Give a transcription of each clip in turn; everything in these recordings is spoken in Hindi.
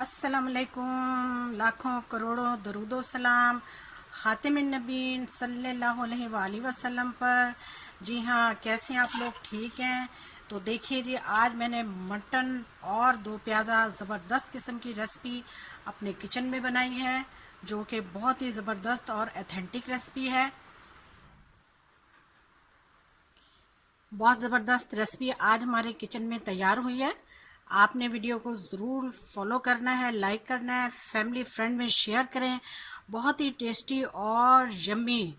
अस्सलाम वालेकुम, लाखों करोड़ों दरूदो सलाम ख़ातिमुन नबीन सल्लल्लाहु अलैहि वसल्लम पर। जी हाँ, कैसे हैं आप लोग? ठीक हैं? तो देखिए जी, आज मैंने मटन और दो प्याज़ा ज़बरदस्त किस्म की रेसिपी अपने किचन में बनाई है, जो कि बहुत ही ज़बरदस्त और ऑथेंटिक रेसिपी है। बहुत ज़बरदस्त रेसिपी आज हमारे किचन में तैयार हुई है। आपने वीडियो को ज़रूर फॉलो करना है, लाइक करना है, फैमिली फ्रेंड में शेयर करें। बहुत ही टेस्टी और यम्मी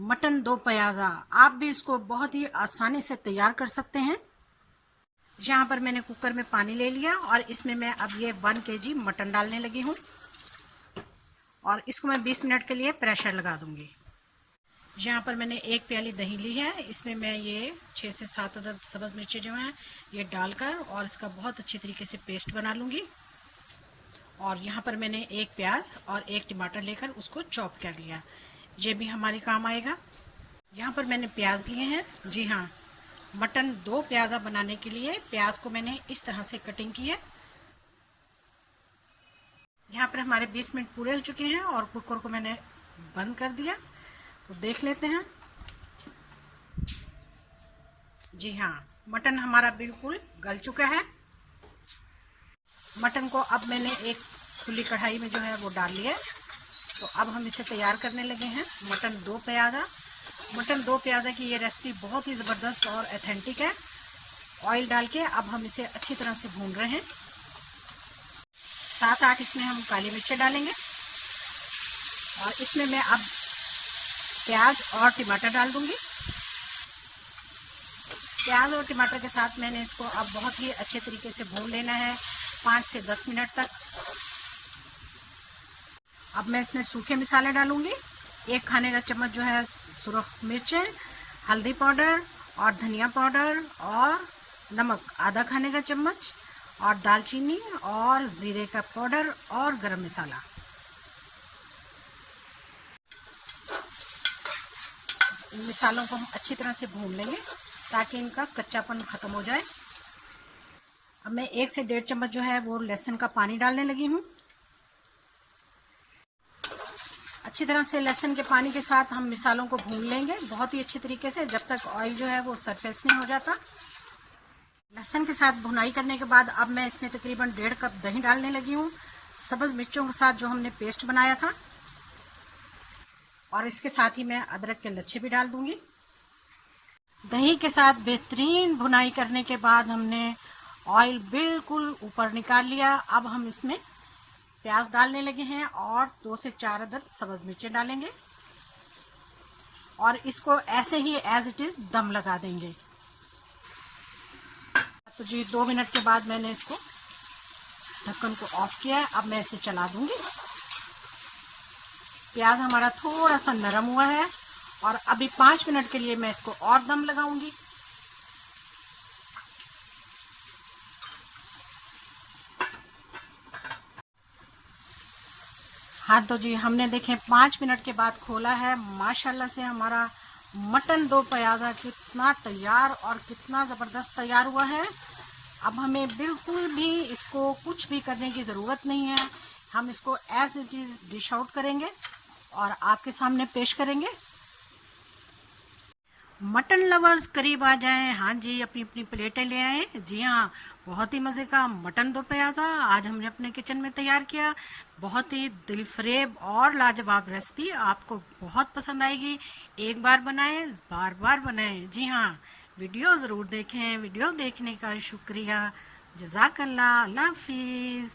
मटन दो प्याज़ा, आप भी इसको बहुत ही आसानी से तैयार कर सकते हैं। यहाँ पर मैंने कुकर में पानी ले लिया और इसमें मैं अब ये 1 kg मटन डालने लगी हूँ और इसको मैं 20 मिनट के लिए प्रेशर लगा दूंगी। यहाँ पर मैंने 1 प्याली दही ली है, इसमें मैं ये 6 से 7 अदद सब्ज़ मिर्ची जो हैं ये डालकर और इसका बहुत अच्छी तरीके से पेस्ट बना लूँगी। और यहाँ पर मैंने 1 प्याज और 1 टमाटर लेकर उसको चॉप कर लिया, ये भी हमारे काम आएगा। यहाँ पर मैंने प्याज लिए हैं। जी हाँ, मटन दो प्याज़ा बनाने के लिए प्याज को मैंने इस तरह से कटिंग की है। यहाँ पर हमारे 20 मिनट पूरे हो चुके हैं और कुकर को मैंने बंद कर दिया, तो देख लेते हैं। जी हाँ, मटन हमारा बिल्कुल गल चुका है। मटन को अब मैंने एक खुली कढ़ाई में जो है वो डाल लिया है, तो अब हम इसे तैयार करने लगे हैं। मटन दो प्याज़ा की ये रेसिपी बहुत ही ज़बरदस्त और ऑथेंटिक है। ऑयल डाल के अब हम इसे अच्छी तरह से भून रहे हैं। 7-8 इसमें हम काली मिर्चें डालेंगे और इसमें मैं अब प्याज और टमाटर डाल दूंगी। प्याज और टमाटर के साथ मैंने इसको अब बहुत ही अच्छे तरीके से भून लेना है, 5 से 10 मिनट तक। अब मैं इसमें सूखे मसाले डालूंगी। 1 खाने का चम्मच जो है सुरख मिर्चें, हल्दी पाउडर और धनिया पाउडर और नमक आधा खाने का चम्मच और दालचीनी और ज़ीरे का पाउडर और गरम मसाला। इन मसालों को हम अच्छी तरह से भून लेंगे ताकि इनका कच्चापन ख़त्म हो जाए। अब मैं 1 से 1.5 चम्मच जो है वो लहसुन का पानी डालने लगी हूँ। अच्छी तरह से लहसुन के पानी के साथ हम मसालों को भून लेंगे बहुत ही अच्छी तरीके से, जब तक ऑयल जो है वो सरफेस नहीं हो जाता। लहसुन के साथ भुनाई करने के बाद अब मैं इसमें तकरीबन 1.5 कप दही डालने लगी हूँ, सब्ज़ मिर्चों के साथ जो हमने पेस्ट बनाया था। और इसके साथ ही मैं अदरक के लच्छे भी डाल दूंगी। दही के साथ बेहतरीन भुनाई करने के बाद हमने ऑयल बिल्कुल ऊपर निकाल लिया। अब हम इसमें प्याज डालने लगे हैं और 2 से 4 अदद सब्ज़ मिर्चें डालेंगे और इसको ऐसे ही एज इट इज़ दम लगा देंगे। तो जी 2 मिनट के बाद मैंने इसको ढक्कन को ऑफ किया है। अब मैं इसे चला दूंगी। प्याज हमारा थोड़ा सा नरम हुआ है और अभी 5 मिनट के लिए मैं इसको और दम लगाऊंगी। हाँ तो जी, हमने देखें 5 मिनट के बाद खोला है। माशाल्लाह से हमारा मटन दो प्याज़ा कितना तैयार और कितना ज़बरदस्त तैयार हुआ है। अब हमें बिल्कुल भी इसको कुछ भी करने की ज़रूरत नहीं है। हम इसको as it is dish out करेंगे और आपके सामने पेश करेंगे। मटन लवर्स करीब आ जाएं। हाँ जी, अपनी अपनी प्लेटें ले आए। जी हाँ, बहुत ही मज़े का मटन दो प्याज़ा आज हमने अपने किचन में तैयार किया। बहुत ही दिलफरेब और लाजवाब रेसिपी, आपको बहुत पसंद आएगी। एक बार बनाएं, बार बार बनाएं। जी हाँ, वीडियो ज़रूर देखें। वीडियो देखने का शुक्रिया। जज़ाकल्लाह। अल्लाह हाफिज़।